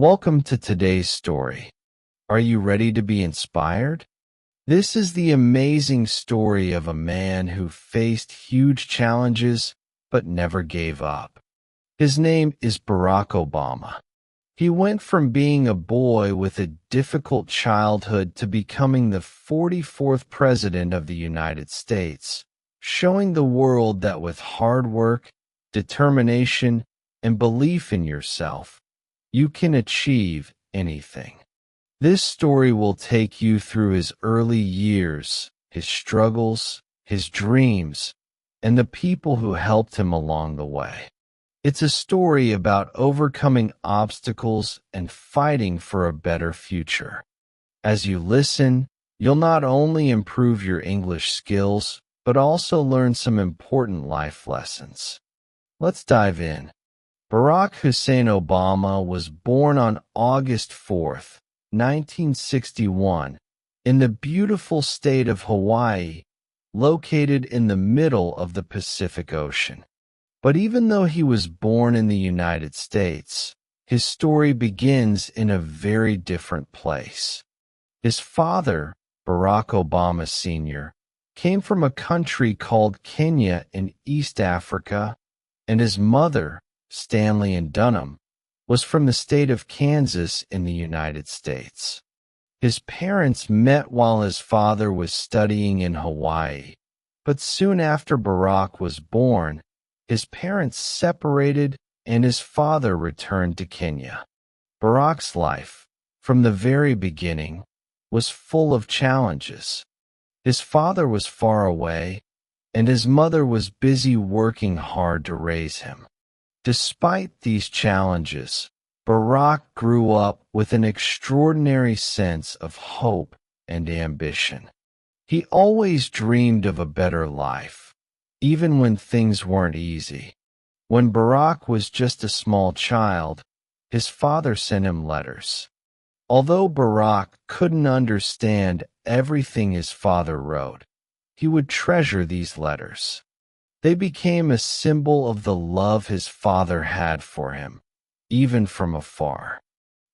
Welcome to today's story. Are you ready to be inspired? This is the amazing story of a man who faced huge challenges but never gave up. His name is Barack Obama. He went from being a boy with a difficult childhood to becoming the 44th President of the United States, showing the world that with hard work, determination, and belief in yourself, you can achieve anything. This story will take you through his early years, his struggles, his dreams, and the people who helped him along the way. It's a story about overcoming obstacles and fighting for a better future. As you listen, you'll not only improve your English skills, but also learn some important life lessons. Let's dive in. Barack Hussein Obama was born on August 4th, 1961, in the beautiful state of Hawaii, located in the middle of the Pacific Ocean. But even though he was born in the United States, his story begins in a very different place. His father, Barack Obama Sr., came from a country called Kenya in East Africa, and his mother, Stanley and Dunham, was from the state of Kansas in the United States. His parents met while his father was studying in Hawaii, but soon after Barack was born, his parents separated and his father returned to Kenya. Barack's life, from the very beginning, was full of challenges. His father was far away, and his mother was busy working hard to raise him. Despite these challenges, Barack grew up with an extraordinary sense of hope and ambition. He always dreamed of a better life, even when things weren't easy. When Barack was just a small child, his father sent him letters. Although Barack couldn't understand everything his father wrote, he would treasure these letters. They became a symbol of the love his father had for him, even from afar.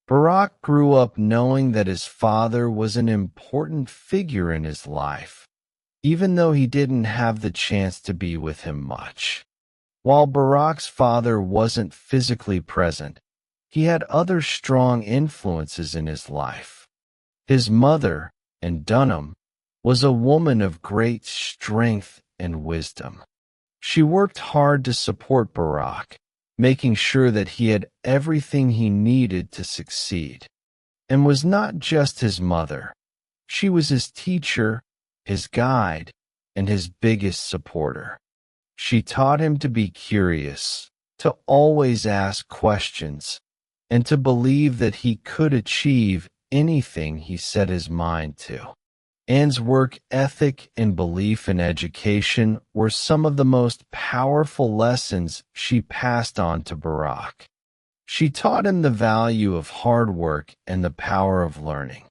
Barack grew up knowing that his father was an important figure in his life, even though he didn't have the chance to be with him much. While Barack's father wasn't physically present, he had other strong influences in his life. His mother, Dunham, was a woman of great strength and wisdom. She worked hard to support Barack, making sure that he had everything he needed to succeed. And was not just his mother. She was his teacher, his guide, and his biggest supporter. She taught him to be curious, to always ask questions, and to believe that he could achieve anything he set his mind to. Anne's work ethic and belief in education were some of the most powerful lessons she passed on to Barack. She taught him the value of hard work and the power of learning.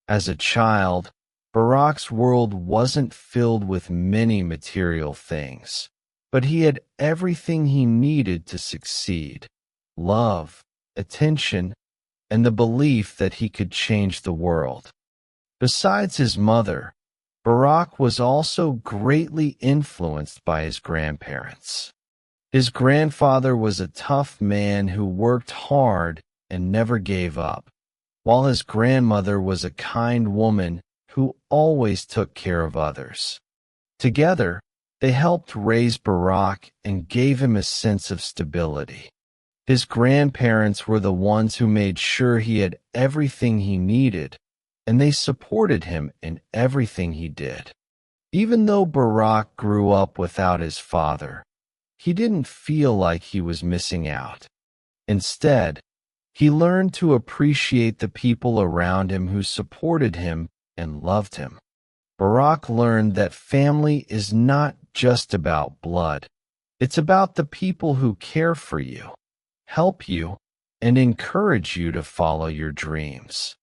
As a child, Barack's world wasn't filled with many material things, but he had everything he needed to succeed: love, attention, and the belief that he could change the world. Besides his mother, Barack was also greatly influenced by his grandparents. His grandfather was a tough man who worked hard and never gave up, while his grandmother was a kind woman who always took care of others. Together, they helped raise Barack and gave him a sense of stability. His grandparents were the ones who made sure he had everything he needed, and they supported him in everything he did. Even though Barack grew up without his father, he didn't feel like he was missing out. Instead, he learned to appreciate the people around him who supported him and loved him. Barack learned that family is not just about blood. It's about the people who care for you, help you, and encourage you to follow your dreams.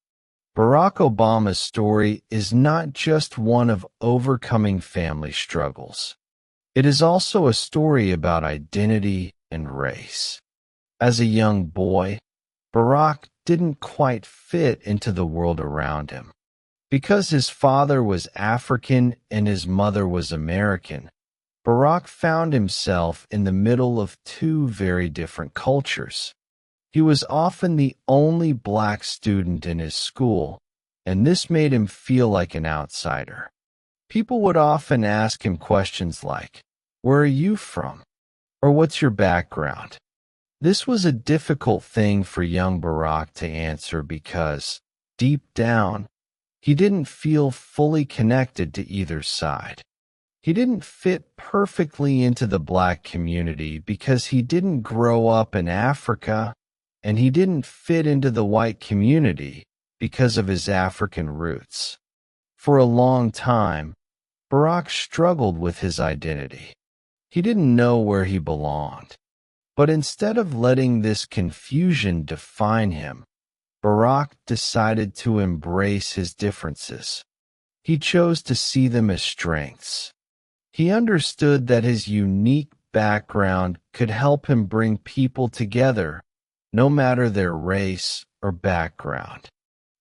Barack Obama's story is not just one of overcoming family struggles. It is also a story about identity and race. As a young boy, Barack didn't quite fit into the world around him. Because his father was African and his mother was American, Barack found himself in the middle of two very different cultures. He was often the only black student in his school, and this made him feel like an outsider. People would often ask him questions like, "Where are you from?" or "What's your background?" This was a difficult thing for young Barack to answer because, deep down, he didn't feel fully connected to either side. He didn't fit perfectly into the black community because he didn't grow up in Africa, and he didn't fit into the white community because of his African roots. For a long time, Barack struggled with his identity. He didn't know where he belonged. But instead of letting this confusion define him, Barack decided to embrace his differences. He chose to see them as strengths. He understood that his unique background could help him bring people together, no matter their race or background.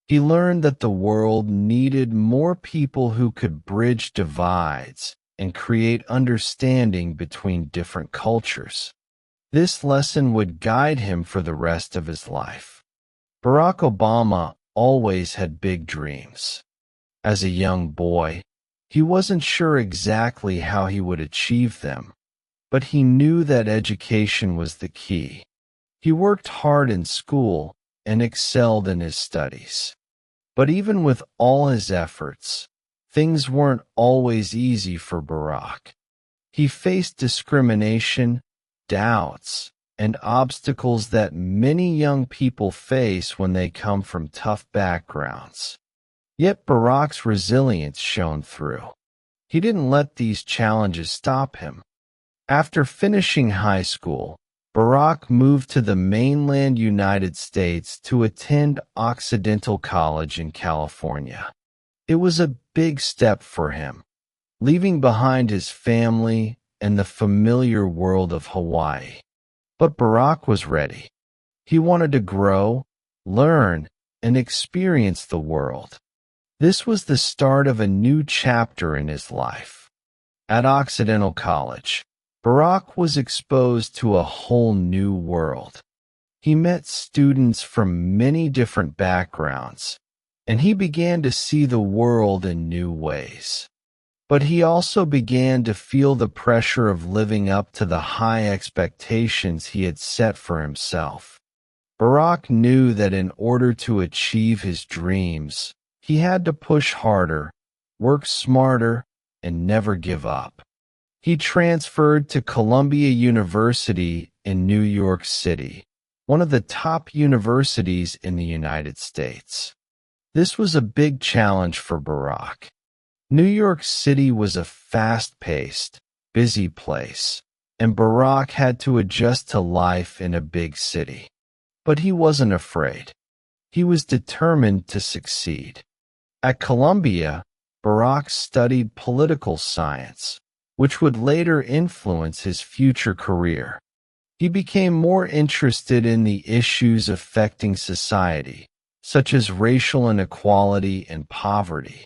He learned that the world needed more people who could bridge divides and create understanding between different cultures. This lesson would guide him for the rest of his life. Barack Obama always had big dreams. As a young boy, he wasn't sure exactly how he would achieve them, but he knew that education was the key. He worked hard in school and excelled in his studies. But even with all his efforts, things weren't always easy for Barack. He faced discrimination, doubts, and obstacles that many young people face when they come from tough backgrounds. Yet Barack's resilience shone through. He didn't let these challenges stop him. After finishing high school, Barack moved to the mainland United States to attend Occidental College in California. It was a big step for him, leaving behind his family and the familiar world of Hawaii. But Barack was ready. He wanted to grow, learn, and experience the world. This was the start of a new chapter in his life. At Occidental College, Barack was exposed to a whole new world. He met students from many different backgrounds, and he began to see the world in new ways. But he also began to feel the pressure of living up to the high expectations he had set for himself. Barack knew that in order to achieve his dreams, he had to push harder, work smarter, and never give up. He transferred to Columbia University in New York City, one of the top universities in the United States. This was a big challenge for Barack. New York City was a fast-paced, busy place, and Barack had to adjust to life in a big city. But he wasn't afraid. He was determined to succeed. At Columbia, Barack studied political science, which would later influence his future career. He became more interested in the issues affecting society, such as racial inequality and poverty.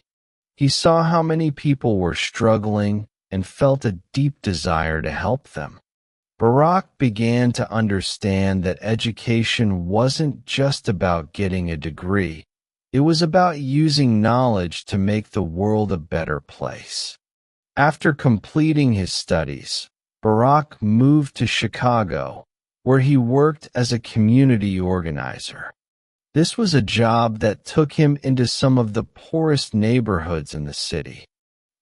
He saw how many people were struggling and felt a deep desire to help them. Barack began to understand that education wasn't just about getting a degree. It was about using knowledge to make the world a better place. After completing his studies, Barack moved to Chicago, where he worked as a community organizer. This was a job that took him into some of the poorest neighborhoods in the city.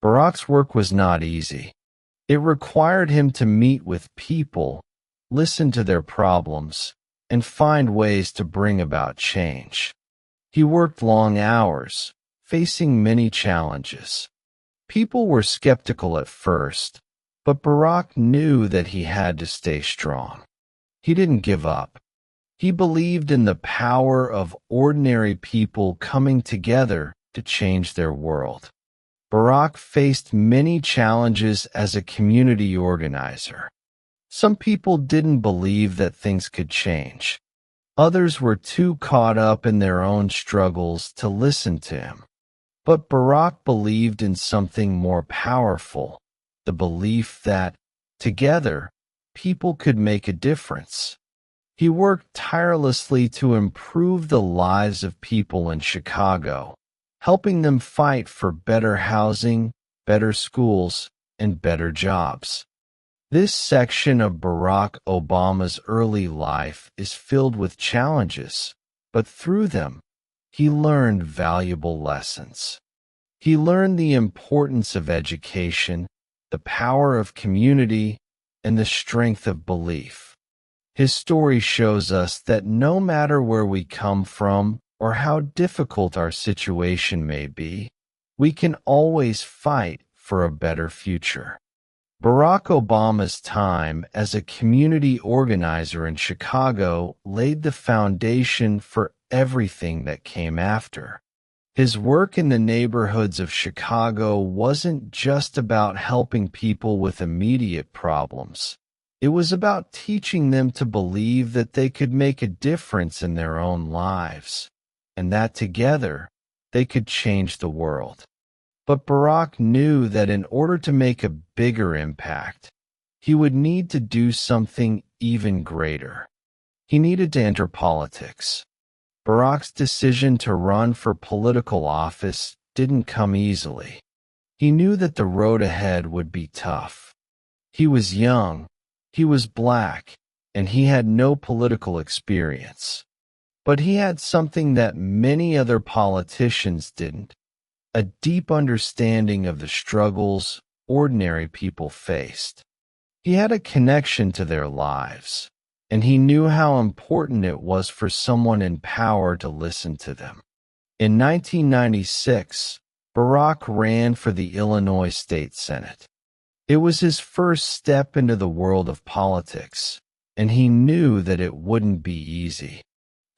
Barack's work was not easy. It required him to meet with people, listen to their problems, and find ways to bring about change. He worked long hours, facing many challenges. People were skeptical at first, but Barack knew that he had to stay strong. He didn't give up. He believed in the power of ordinary people coming together to change their world. Barack faced many challenges as a community organizer. Some people didn't believe that things could change. Others were too caught up in their own struggles to listen to him. But Barack believed in something more powerful, the belief that, together, people could make a difference. He worked tirelessly to improve the lives of people in Chicago, helping them fight for better housing, better schools, and better jobs. This section of Barack Obama's early life is filled with challenges, but through them, he learned valuable lessons. He learned the importance of education, the power of community, and the strength of belief. His story shows us that no matter where we come from or how difficult our situation may be, we can always fight for a better future. Barack Obama's time as a community organizer in Chicago laid the foundation for everything that came after. His work in the neighborhoods of Chicago wasn't just about helping people with immediate problems. It was about teaching them to believe that they could make a difference in their own lives, and that together they could change the world. But Barack knew that in order to make a bigger impact, he would need to do something even greater. He needed to enter politics. Barack's decision to run for political office didn't come easily. He knew that the road ahead would be tough. He was young, he was black, and he had no political experience. But he had something that many other politicians didn't: a deep understanding of the struggles ordinary people faced. He had a connection to their lives, and he knew how important it was for someone in power to listen to them. In 1996, Barack ran for the Illinois State Senate. It was his first step into the world of politics, and he knew that it wouldn't be easy.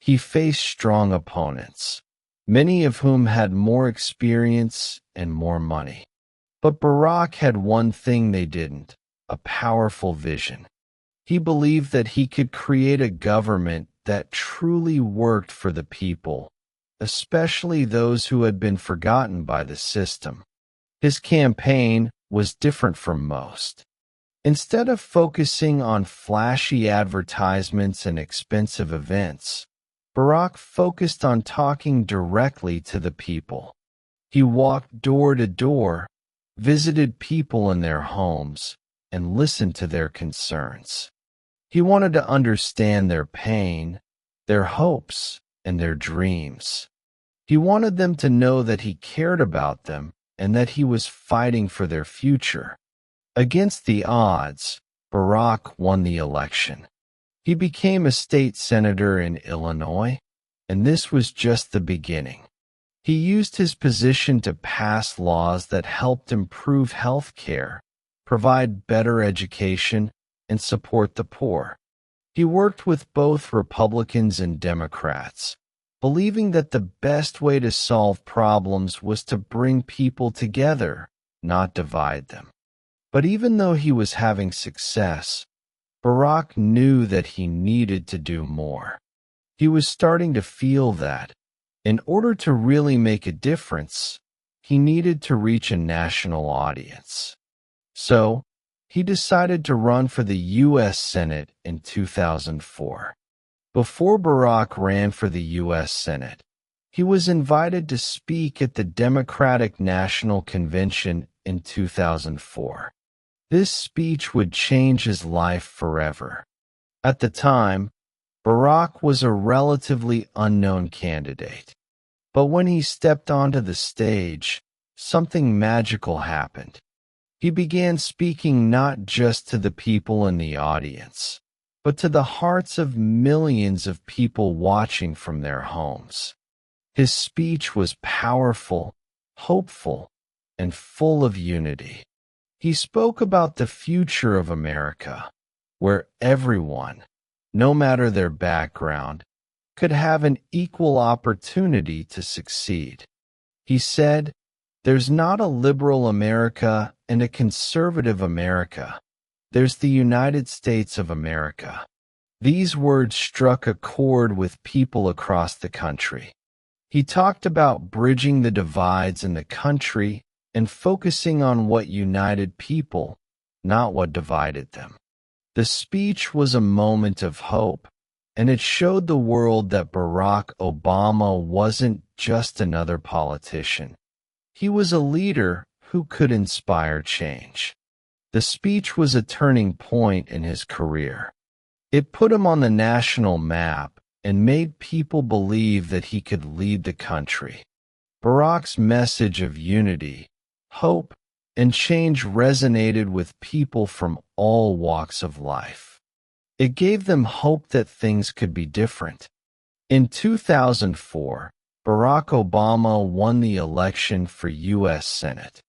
He faced strong opponents, many of whom had more experience and more money. But Barack had one thing they didn't: a powerful vision. He believed that he could create a government that truly worked for the people, especially those who had been forgotten by the system. His campaign was different from most. Instead of focusing on flashy advertisements and expensive events, Barack focused on talking directly to the people. He walked door to door, visited people in their homes, and listened to their concerns. He wanted to understand their pain, their hopes, and their dreams. He wanted them to know that he cared about them and that he was fighting for their future. Against the odds, Barack won the election. He became a state senator in Illinois, and this was just the beginning. He used his position to pass laws that helped improve health care, provide better education, and support the poor. He worked with both Republicans and Democrats, believing that the best way to solve problems was to bring people together, not divide them. But even though he was having success, Barack knew that he needed to do more. He was starting to feel that, in order to really make a difference, he needed to reach a national audience. So, he decided to run for the U.S. Senate in 2004. Before Barack ran for the U.S. Senate, he was invited to speak at the Democratic National Convention in 2004. This speech would change his life forever. At the time, Barack was a relatively unknown candidate. But when he stepped onto the stage, something magical happened. He began speaking not just to the people in the audience, but to the hearts of millions of people watching from their homes. His speech was powerful, hopeful, and full of unity. He spoke about the future of America, where everyone, no matter their background, could have an equal opportunity to succeed. He said, "There's not a liberal America and a conservative America. There's the United States of America." These words struck a chord with people across the country. He talked about bridging the divides in the country and focusing on what united people, not what divided them. The speech was a moment of hope, and it showed the world that Barack Obama wasn't just another politician. He was a leader who could inspire change. The speech was a turning point in his career. It put him on the national map and made people believe that he could lead the country. Barack's message of unity, hope, and change resonated with people from all walks of life. It gave them hope that things could be different. In 2004, Barack Obama won the election for U.S. Senate.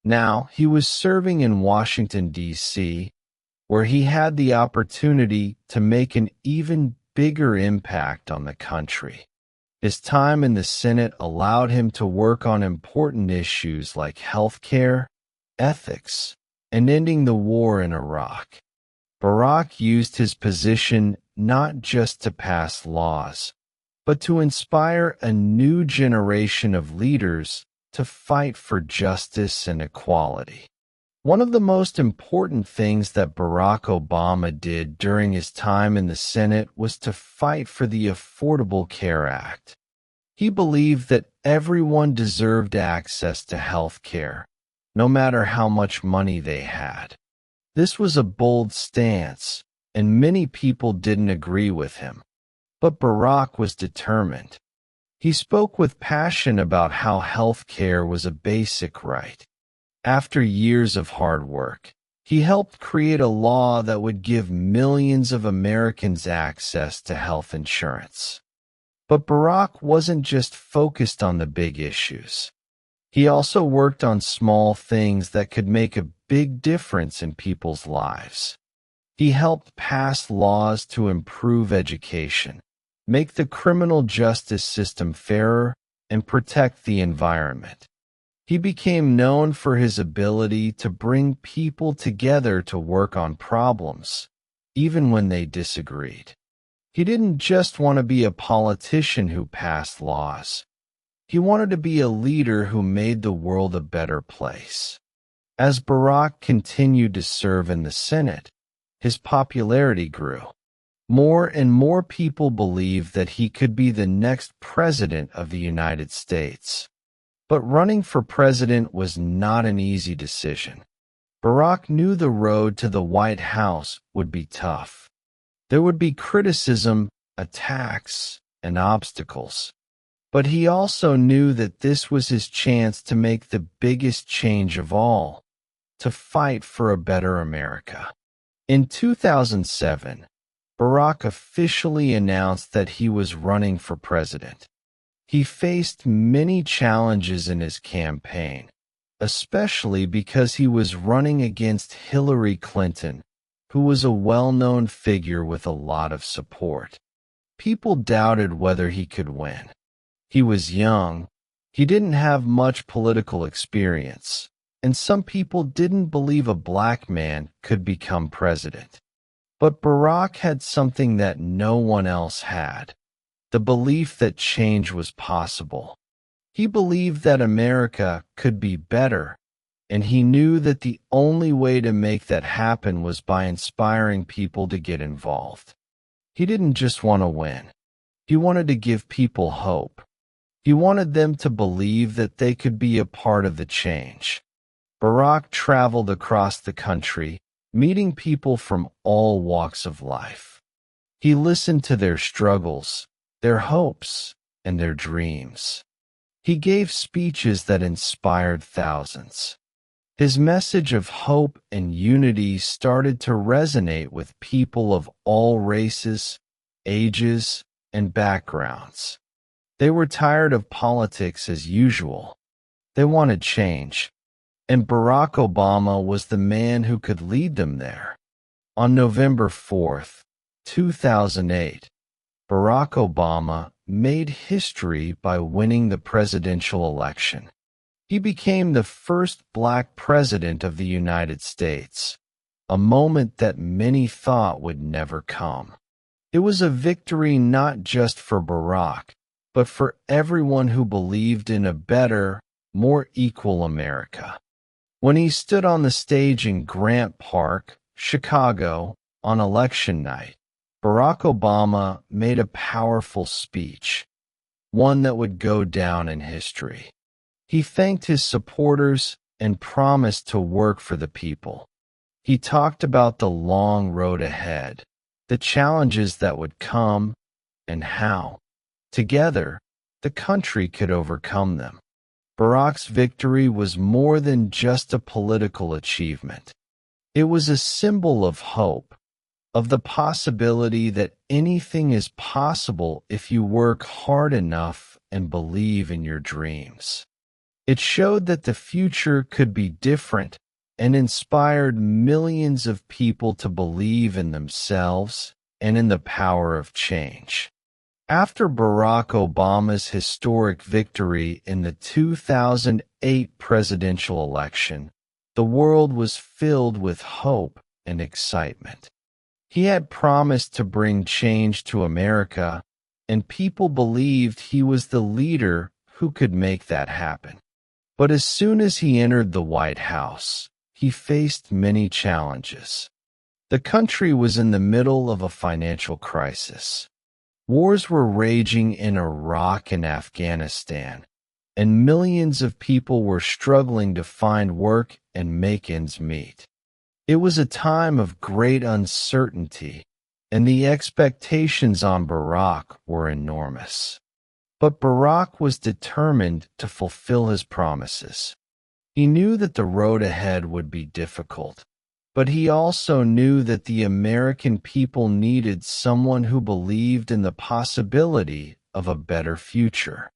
Now, he was serving in Washington, D.C., where he had the opportunity to make an even bigger impact on the country. His time in the Senate allowed him to work on important issues like healthcare, ethics, and ending the war in Iraq. Barack used his position not just to pass laws, but to inspire a new generation of leaders to fight for justice and equality. One of the most important things that Barack Obama did during his time in the Senate was to fight for the Affordable Care Act. He believed that everyone deserved access to health care, no matter how much money they had. This was a bold stance, and many people didn't agree with him. But Barack was determined. He spoke with passion about how health care was a basic right. After years of hard work, he helped create a law that would give millions of Americans access to health insurance. But Barack wasn't just focused on the big issues. He also worked on small things that could make a big difference in people's lives. He helped pass laws to improve education, make the criminal justice system fairer, and protect the environment. He became known for his ability to bring people together to work on problems, even when they disagreed. He didn't just want to be a politician who passed laws. He wanted to be a leader who made the world a better place. As Barack continued to serve in the Senate, his popularity grew. More and more people believed that he could be the next president of the United States. But running for president was not an easy decision. Barack knew the road to the White House would be tough. There would be criticism, attacks, and obstacles. But he also knew that this was his chance to make the biggest change of all, to fight for a better America. In 2007, Barack officially announced that he was running for president. He faced many challenges in his campaign, especially because he was running against Hillary Clinton, who was a well-known figure with a lot of support. People doubted whether he could win. He was young, he didn't have much political experience, and some people didn't believe a black man could become president. But Barack had something that no one else had: the belief that change was possible. He believed that America could be better, and he knew that the only way to make that happen was by inspiring people to get involved. He didn't just want to win. He wanted to give people hope. He wanted them to believe that they could be a part of the change. Barack traveled across the country, meeting people from all walks of life. He listened to their struggles, their hopes, and their dreams. He gave speeches that inspired thousands. His message of hope and unity started to resonate with people of all races, ages, and backgrounds. They were tired of politics as usual. They wanted change, and Barack Obama was the man who could lead them there. On November 4th, 2008, Barack Obama made history by winning the presidential election. He became the first black president of the United States, a moment that many thought would never come. It was a victory not just for Barack, but for everyone who believed in a better, more equal America. When he stood on the stage in Grant Park, Chicago, on election night, Barack Obama made a powerful speech, one that would go down in history. He thanked his supporters and promised to work for the people. He talked about the long road ahead, the challenges that would come, and how, together, the country could overcome them. Barack's victory was more than just a political achievement. It was a symbol of hope, of the possibility that anything is possible if you work hard enough and believe in your dreams. It showed that the future could be different and inspired millions of people to believe in themselves and in the power of change. After Barack Obama's historic victory in the 2008 presidential election, the world was filled with hope and excitement. He had promised to bring change to America, and people believed he was the leader who could make that happen. But as soon as he entered the White House, he faced many challenges. The country was in the middle of a financial crisis. Wars were raging in Iraq and Afghanistan, and millions of people were struggling to find work and make ends meet. It was a time of great uncertainty, and the expectations on Barack were enormous. But Barack was determined to fulfill his promises. He knew that the road ahead would be difficult, but he also knew that the American people needed someone who believed in the possibility of a better future.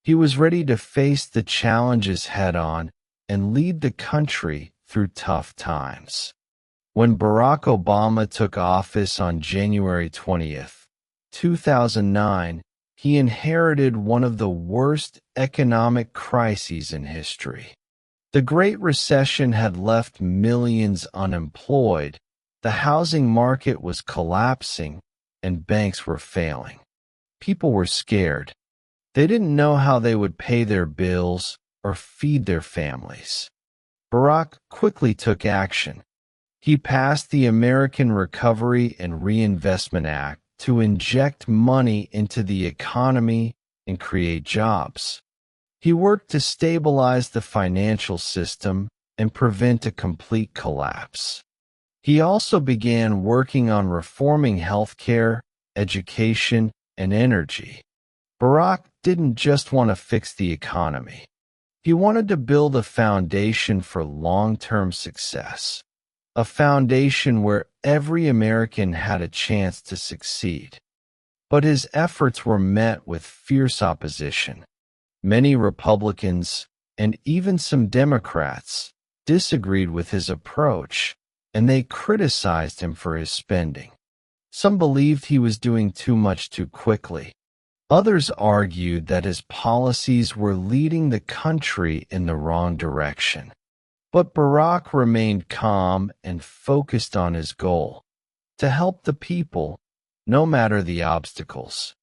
He was ready to face the challenges head-on and lead the country through tough times. When Barack Obama took office on January 20th, 2009, he inherited one of the worst economic crises in history. The Great Recession had left millions unemployed, the housing market was collapsing, and banks were failing. People were scared. They didn't know how they would pay their bills or feed their families. Barack quickly took action. He passed the American Recovery and Reinvestment Act to inject money into the economy and create jobs. He worked to stabilize the financial system and prevent a complete collapse. He also began working on reforming healthcare, education, and energy. Barack didn't just want to fix the economy. He wanted to build a foundation for long-term success, a foundation where every American had a chance to succeed. But his efforts were met with fierce opposition. Many Republicans, and even some Democrats, disagreed with his approach, and they criticized him for his spending. Some believed he was doing too much too quickly. Others argued that his policies were leading the country in the wrong direction. But Barack remained calm and focused on his goal, to help the people, no matter the obstacles.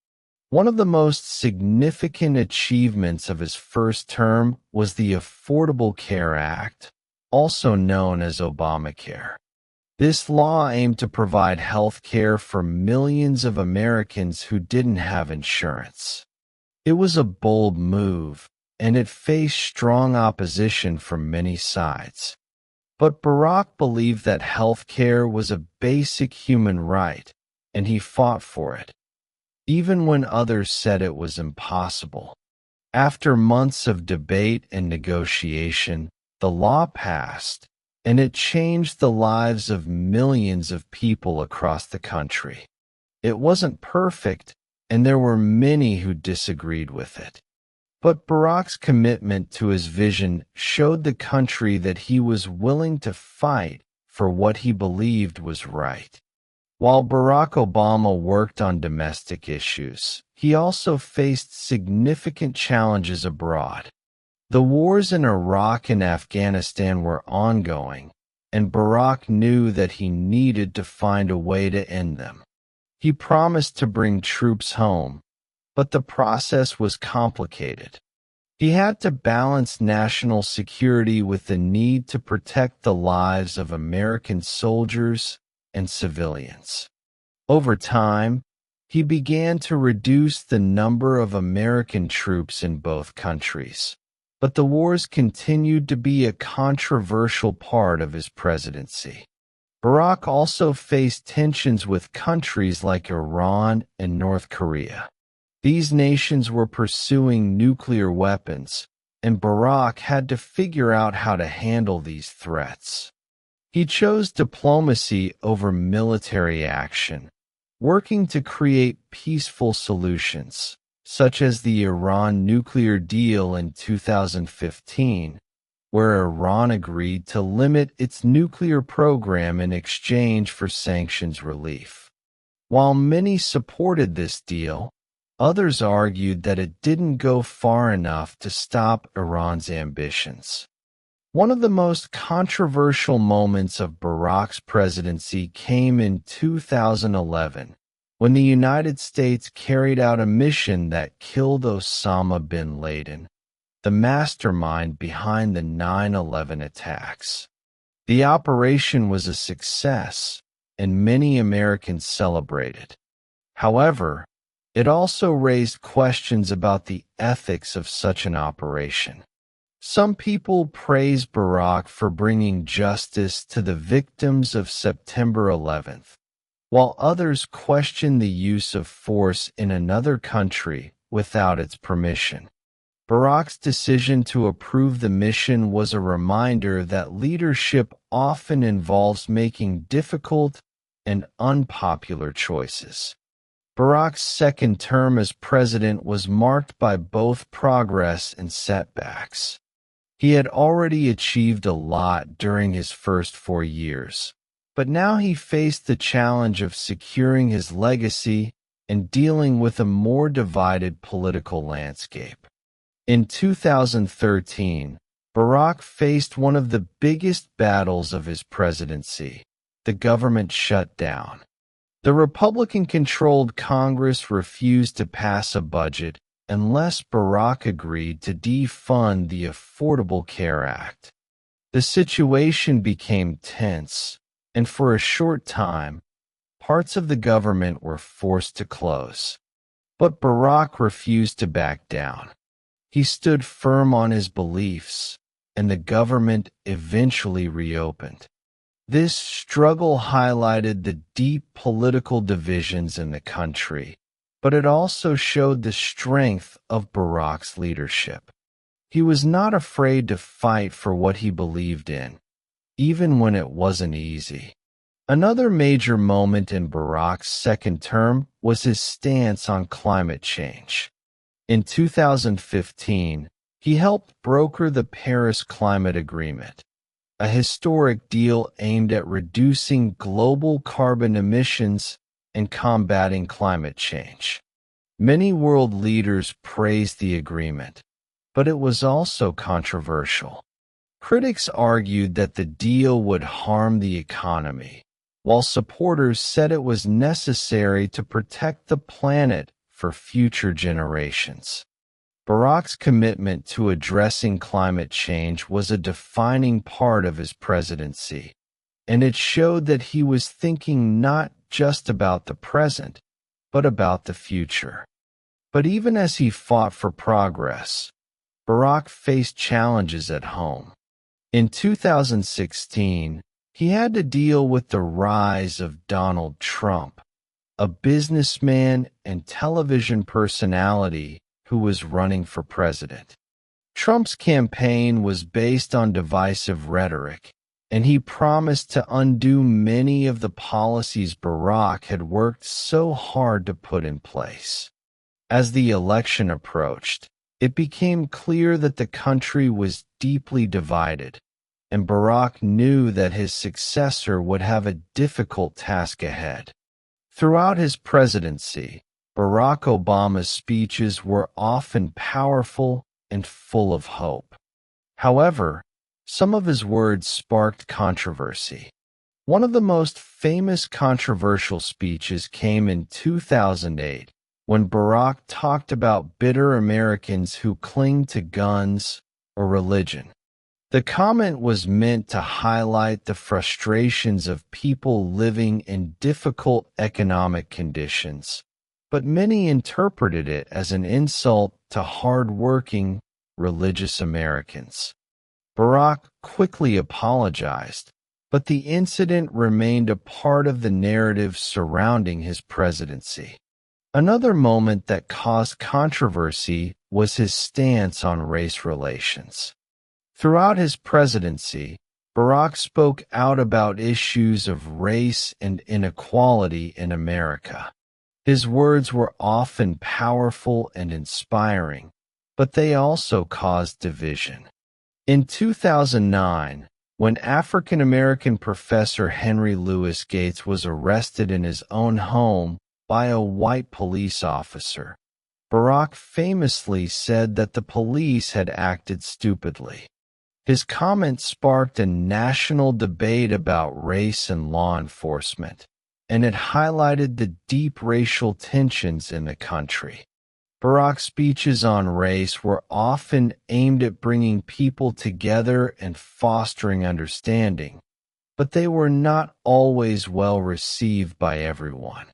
One of the most significant achievements of his first term was the Affordable Care Act, also known as Obamacare. This law aimed to provide health care for millions of Americans who didn't have insurance. It was a bold move, and it faced strong opposition from many sides. But Barack believed that health care was a basic human right, and he fought for it, even when others said it was impossible. After months of debate and negotiation, the law passed, and it changed the lives of millions of people across the country. It wasn't perfect, and there were many who disagreed with it. But Barack's commitment to his vision showed the country that he was willing to fight for what he believed was right. While Barack Obama worked on domestic issues, he also faced significant challenges abroad. The wars in Iraq and Afghanistan were ongoing, and Barack knew that he needed to find a way to end them. He promised to bring troops home, but the process was complicated. He had to balance national security with the need to protect the lives of American soldiers and civilians. Over time, he began to reduce the number of American troops in both countries, but the wars continued to be a controversial part of his presidency. Barack also faced tensions with countries like Iran and North Korea. These nations were pursuing nuclear weapons, and Barack had to figure out how to handle these threats. He chose diplomacy over military action, working to create peaceful solutions, such as the Iran nuclear deal in 2015, where Iran agreed to limit its nuclear program in exchange for sanctions relief. While many supported this deal, others argued that it didn't go far enough to stop Iran's ambitions. One of the most controversial moments of Barack's presidency came in 2011, when the United States carried out a mission that killed Osama bin Laden, the mastermind behind the 9/11 attacks. The operation was a success, and many Americans celebrated. However, it also raised questions about the ethics of such an operation. Some people praise Barack for bringing justice to the victims of September 11th, while others question the use of force in another country without its permission. Barack's decision to approve the mission was a reminder that leadership often involves making difficult and unpopular choices. Barack's second term as president was marked by both progress and setbacks. He had already achieved a lot during his first 4 years, but now he faced the challenge of securing his legacy and dealing with a more divided political landscape. In 2013, Barack faced one of the biggest battles of his presidency, the government shutdown. The Republican-controlled Congress refused to pass a budget unless Barack agreed to defund the Affordable Care Act. The situation became tense, and for a short time, parts of the government were forced to close. But Barack refused to back down. He stood firm on his beliefs, and the government eventually reopened. This struggle highlighted the deep political divisions in the country, but it also showed the strength of Barack's leadership. He was not afraid to fight for what he believed in, even when it wasn't easy. Another major moment in Barack's second term was his stance on climate change. In 2015, he helped broker the Paris Climate Agreement, a historic deal aimed at reducing global carbon emissions and combating climate change. Many world leaders praised the agreement, but it was also controversial. Critics argued that the deal would harm the economy, while supporters said it was necessary to protect the planet for future generations. Barack's commitment to addressing climate change was a defining part of his presidency, and it showed that he was thinking not just about the present, but about the future. But even as he fought for progress, Barack faced challenges at home. In 2016, he had to deal with the rise of Donald Trump, a businessman and television personality who was running for president. Trump's campaign was based on divisive rhetoric, and he promised to undo many of the policies Barack had worked so hard to put in place. As the election approached, it became clear that the country was deeply divided, and Barack knew that his successor would have a difficult task ahead. Throughout his presidency, Barack Obama's speeches were often powerful and full of hope. However, some of his words sparked controversy. One of the most famous controversial speeches came in 2008 when Barack talked about bitter Americans who cling to guns or religion. The comment was meant to highlight the frustrations of people living in difficult economic conditions, but many interpreted it as an insult to hard-working, religious Americans. Barack quickly apologized, but the incident remained a part of the narrative surrounding his presidency. Another moment that caused controversy was his stance on race relations. Throughout his presidency, Barack spoke out about issues of race and inequality in America. His words were often powerful and inspiring, but they also caused division. In 2009, when African-American professor Henry Louis Gates was arrested in his own home by a white police officer, Barack famously said that the police had acted stupidly. His comment sparked a national debate about race and law enforcement, and it highlighted the deep racial tensions in the country. Barack's speeches on race were often aimed at bringing people together and fostering understanding, but they were not always well received by everyone.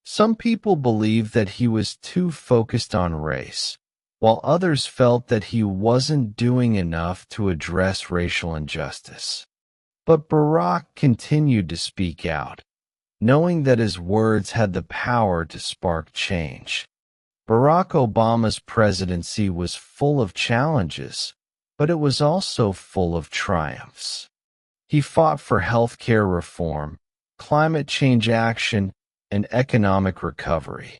Some people believed that he was too focused on race, while others felt that he wasn't doing enough to address racial injustice. But Barack continued to speak out, knowing that his words had the power to spark change. Barack Obama's presidency was full of challenges, but it was also full of triumphs. He fought for healthcare reform, climate change action, and economic recovery.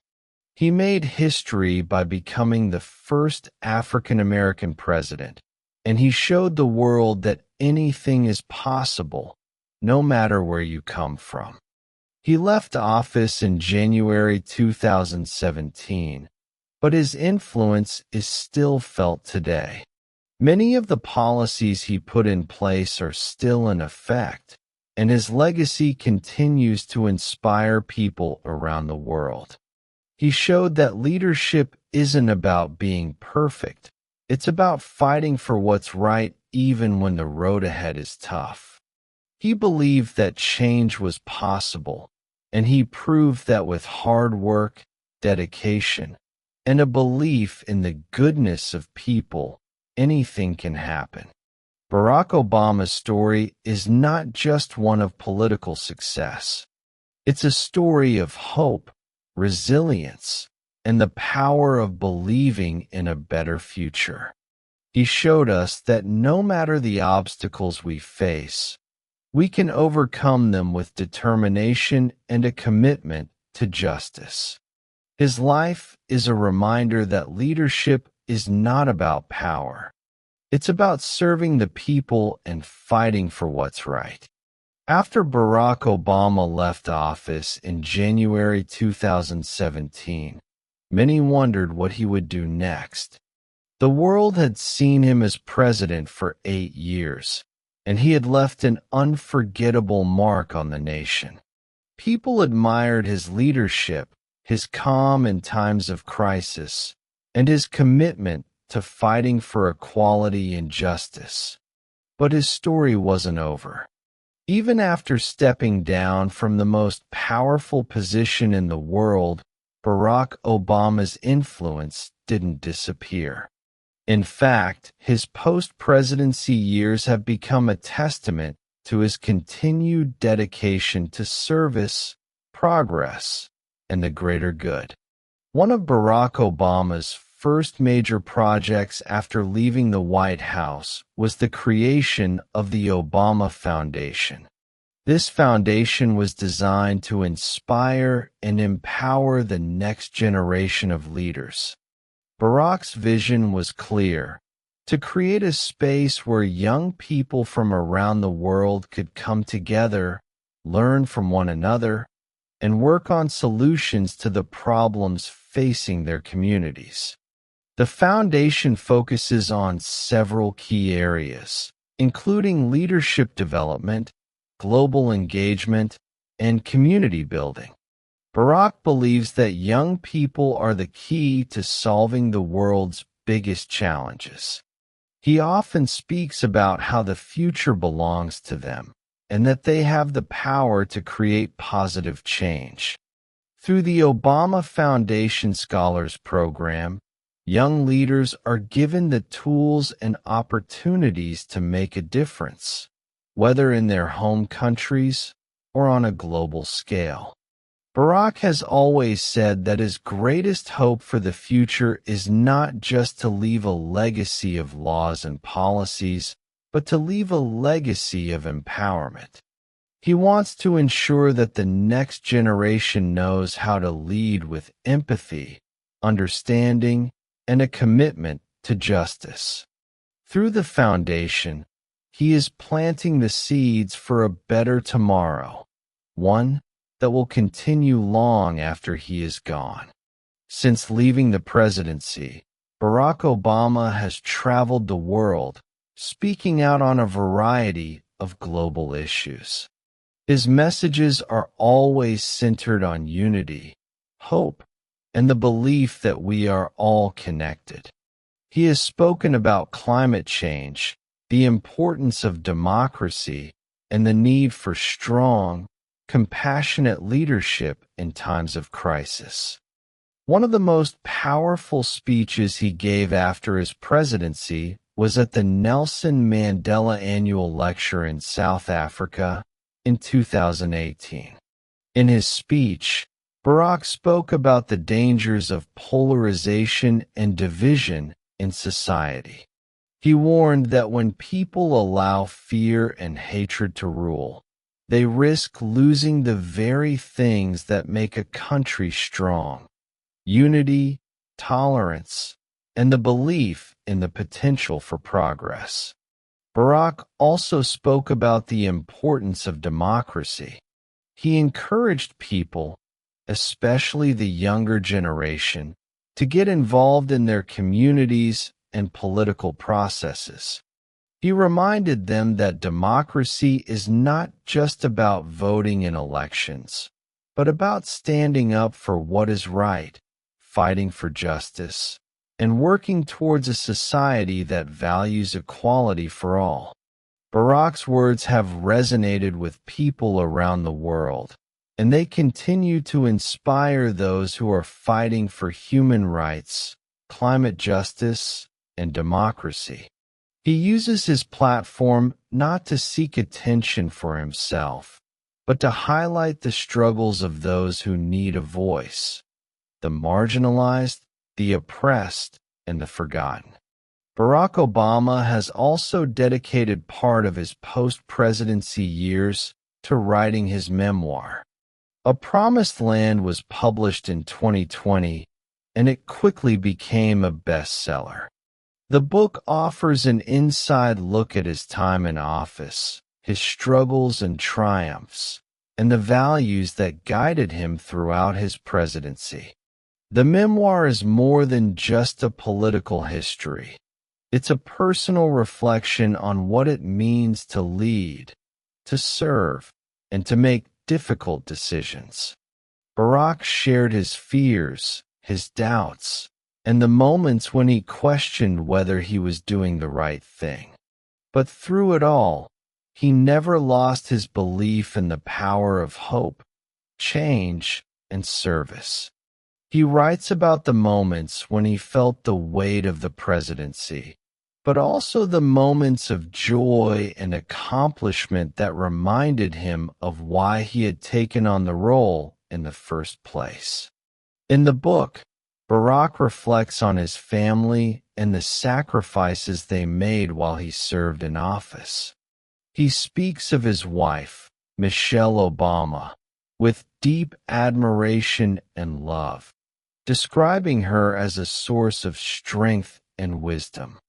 He made history by becoming the first African-American president, and he showed the world that anything is possible, no matter where you come from. He left office in January 2017, but his influence is still felt today. Many of the policies he put in place are still in effect, and his legacy continues to inspire people around the world. He showed that leadership isn't about being perfect. It's about fighting for what's right even when the road ahead is tough. He believed that change was possible, and he proved that with hard work, dedication, and a belief in the goodness of people, anything can happen. Barack Obama's story is not just one of political success. It's a story of hope, resilience, and the power of believing in a better future. He showed us that no matter the obstacles we face, we can overcome them with determination and a commitment to justice. His life is a reminder that leadership is not about power. It's about serving the people and fighting for what's right. After Barack Obama left office in January 2017, many wondered what he would do next. The world had seen him as president for 8 years, and he had left an unforgettable mark on the nation. People admired his leadership, his calm in times of crisis, and his commitment to fighting for equality and justice. But his story wasn't over. Even after stepping down from the most powerful position in the world, Barack Obama's influence didn't disappear. In fact, his post-presidency years have become a testament to his continued dedication to service, progress, and the greater good. One of Barack Obama's first major projects after leaving the White House was the creation of the Obama Foundation. This foundation was designed to inspire and empower the next generation of leaders. Barack's vision was clear: to create a space where young people from around the world could come together, learn from one another, and work on solutions to the problems facing their communities. The foundation focuses on several key areas, including leadership development, global engagement, and community building. Barack believes that young people are the key to solving the world's biggest challenges. He often speaks about how the future belongs to them and that they have the power to create positive change. Through the Obama Foundation Scholars Program, young leaders are given the tools and opportunities to make a difference, whether in their home countries or on a global scale. Barack has always said that his greatest hope for the future is not just to leave a legacy of laws and policies, but to leave a legacy of empowerment. He wants to ensure that the next generation knows how to lead with empathy, understanding, and a commitment to justice. Through the foundation, he is planting the seeds for a better tomorrow, one that will continue long after he is gone. Since leaving the presidency, Barack Obama has traveled the world, speaking out on a variety of global issues. His messages are always centered on unity, hope, and the belief that we are all connected. He has spoken about climate change, the importance of democracy, and the need for strong, compassionate leadership in times of crisis. One of the most powerful speeches he gave after his presidency was at the Nelson Mandela Annual Lecture in South Africa in 2018. In his speech, Barack spoke about the dangers of polarization and division in society. He warned that when people allow fear and hatred to rule, they risk losing the very things that make a country strong: unity, tolerance, and the belief in the potential for progress. Barack also spoke about the importance of democracy. He encouraged people, especially the younger generation, to get involved in their communities and political processes. He reminded them that democracy is not just about voting in elections, but about standing up for what is right, fighting for justice, and working towards a society that values equality for all. Barack's words have resonated with people around the world, and they continue to inspire those who are fighting for human rights, climate justice, and democracy. He uses his platform not to seek attention for himself, but to highlight the struggles of those who need a voice: the marginalized, the oppressed, and the forgotten. Barack Obama has also dedicated part of his post-presidency years to writing his memoir. A Promised Land was published in 2020, and it quickly became a bestseller. The book offers an inside look at his time in office, his struggles and triumphs, and the values that guided him throughout his presidency. The memoir is more than just a political history. It's a personal reflection on what it means to lead, to serve, and to make difficult decisions. Barack shared his fears, his doubts, and the moments when he questioned whether he was doing the right thing. But through it all, he never lost his belief in the power of hope, change, and service. He writes about the moments when he felt the weight of the presidency, but also the moments of joy and accomplishment that reminded him of why he had taken on the role in the first place. In the book, Barack reflects on his family and the sacrifices they made while he served in office. He speaks of his wife, Michelle Obama, with deep admiration and love, describing her as a source of strength and wisdom.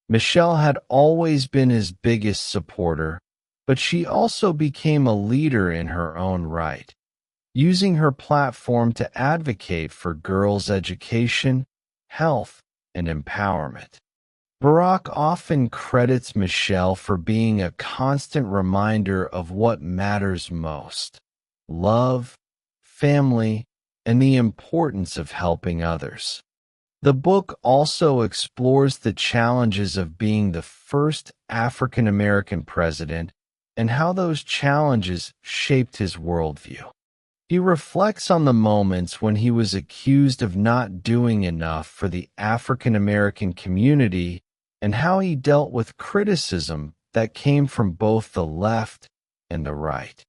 Michelle had always been his biggest supporter, but she also became a leader in her own right, using her platform to advocate for girls' education, health, and empowerment. Barack often credits Michelle for being a constant reminder of what matters most: love, family, and the importance of helping others. The book also explores the challenges of being the first African American president and how those challenges shaped his worldview. He reflects on the moments when he was accused of not doing enough for the African American community and how he dealt with criticism that came from both the left and the right.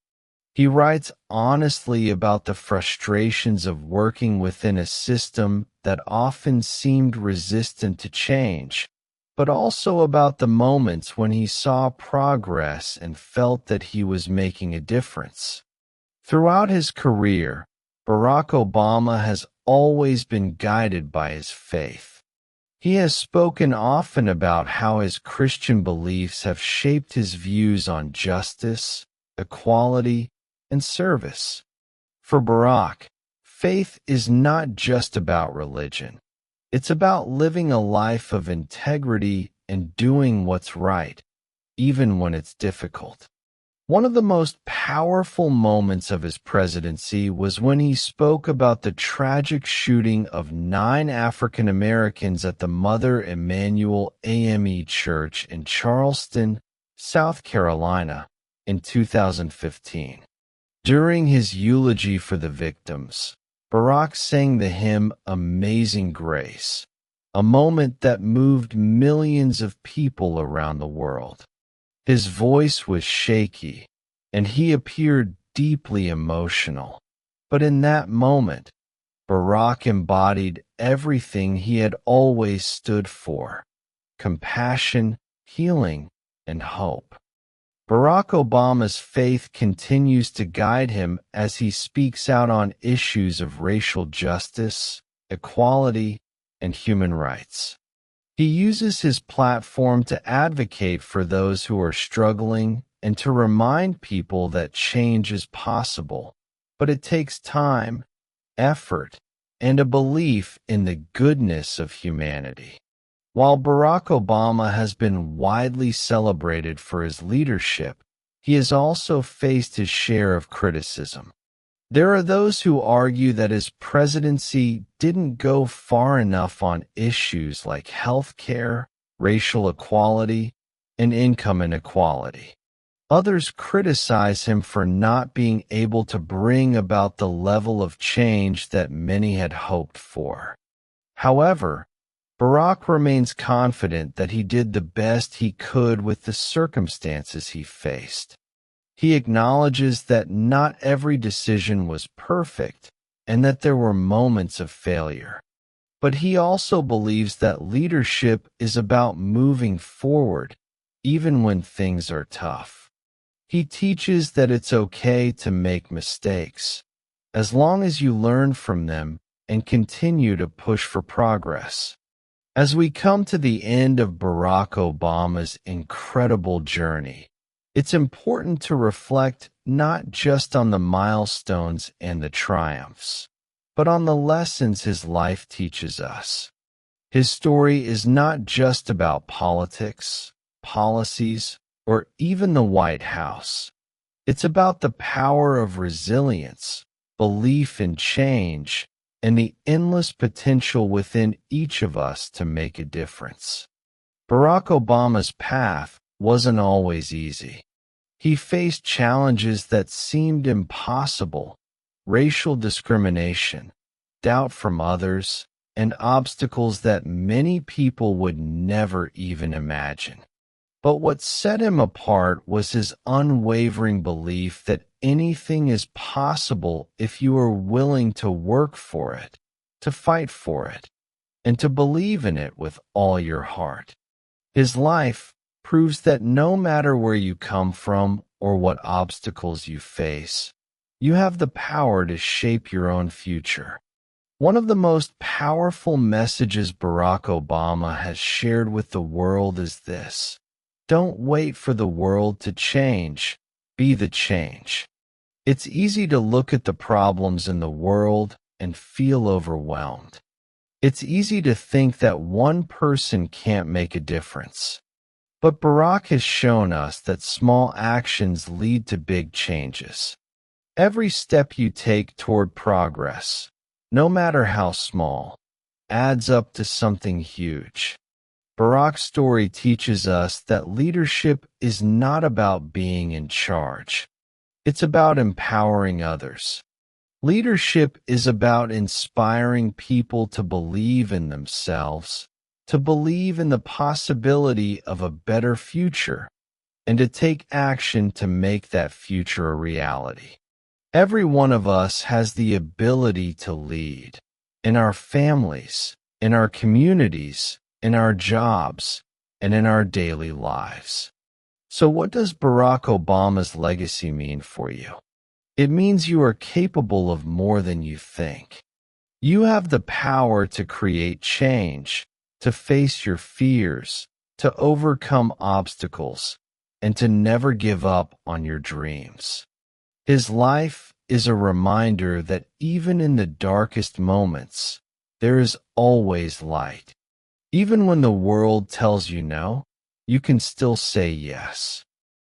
He writes honestly about the frustrations of working within a system that often seemed resistant to change, but also about the moments when he saw progress and felt that he was making a difference. Throughout his career, Barack Obama has always been guided by his faith. He has spoken often about how his Christian beliefs have shaped his views on justice, equality, and service. For Barack, faith is not just about religion. It's about living a life of integrity and doing what's right, even when it's difficult. One of the most powerful moments of his presidency was when he spoke about the tragic shooting of 9 African Americans at the Mother Emanuel AME Church in Charleston, South Carolina, in 2015. During his eulogy for the victims, Barack sang the hymn Amazing Grace, a moment that moved millions of people around the world. His voice was shaky, and he appeared deeply emotional. But in that moment, Barack embodied everything he had always stood for: compassion, healing, and hope. Barack Obama's faith continues to guide him as he speaks out on issues of racial justice, equality, and human rights. He uses his platform to advocate for those who are struggling and to remind people that change is possible, but it takes time, effort, and a belief in the goodness of humanity. While Barack Obama has been widely celebrated for his leadership, he has also faced his share of criticism. There are those who argue that his presidency didn't go far enough on issues like health care, racial equality, and income inequality. Others criticize him for not being able to bring about the level of change that many had hoped for. However, Barack remains confident that he did the best he could with the circumstances he faced. He acknowledges that not every decision was perfect and that there were moments of failure. But he also believes that leadership is about moving forward, even when things are tough. He teaches that it's okay to make mistakes, as long as you learn from them and continue to push for progress. As we come to the end of Barack Obama's incredible journey, it's important to reflect not just on the milestones and the triumphs, but on the lessons his life teaches us. His story is not just about politics, policies, or even the White House. It's about the power of resilience, belief in change, and the endless potential within each of us to make a difference. Barack Obama's path wasn't always easy. He faced challenges that seemed impossible: racial discrimination, doubt from others, and obstacles that many people would never even imagine. But what set him apart was his unwavering belief that anything is possible if you are willing to work for it, to fight for it, and to believe in it with all your heart. His life proves that no matter where you come from or what obstacles you face, you have the power to shape your own future. One of the most powerful messages Barack Obama has shared with the world is this: don't wait for the world to change, be the change. It's easy to look at the problems in the world and feel overwhelmed. It's easy to think that one person can't make a difference. But Barack has shown us that small actions lead to big changes. Every step you take toward progress, no matter how small, adds up to something huge. Barack's story teaches us that leadership is not about being in charge. It's about empowering others. Leadership is about inspiring people to believe in themselves, to believe in the possibility of a better future, and to take action to make that future a reality. Every one of us has the ability to lead in our families, in our communities, in our jobs, and in our daily lives. So what does Barack Obama's legacy mean for you? It means you are capable of more than you think. You have the power to create change, to face your fears, to overcome obstacles, and to never give up on your dreams. His life is a reminder that even in the darkest moments, there is always light. Even when the world tells you no, you can still say yes.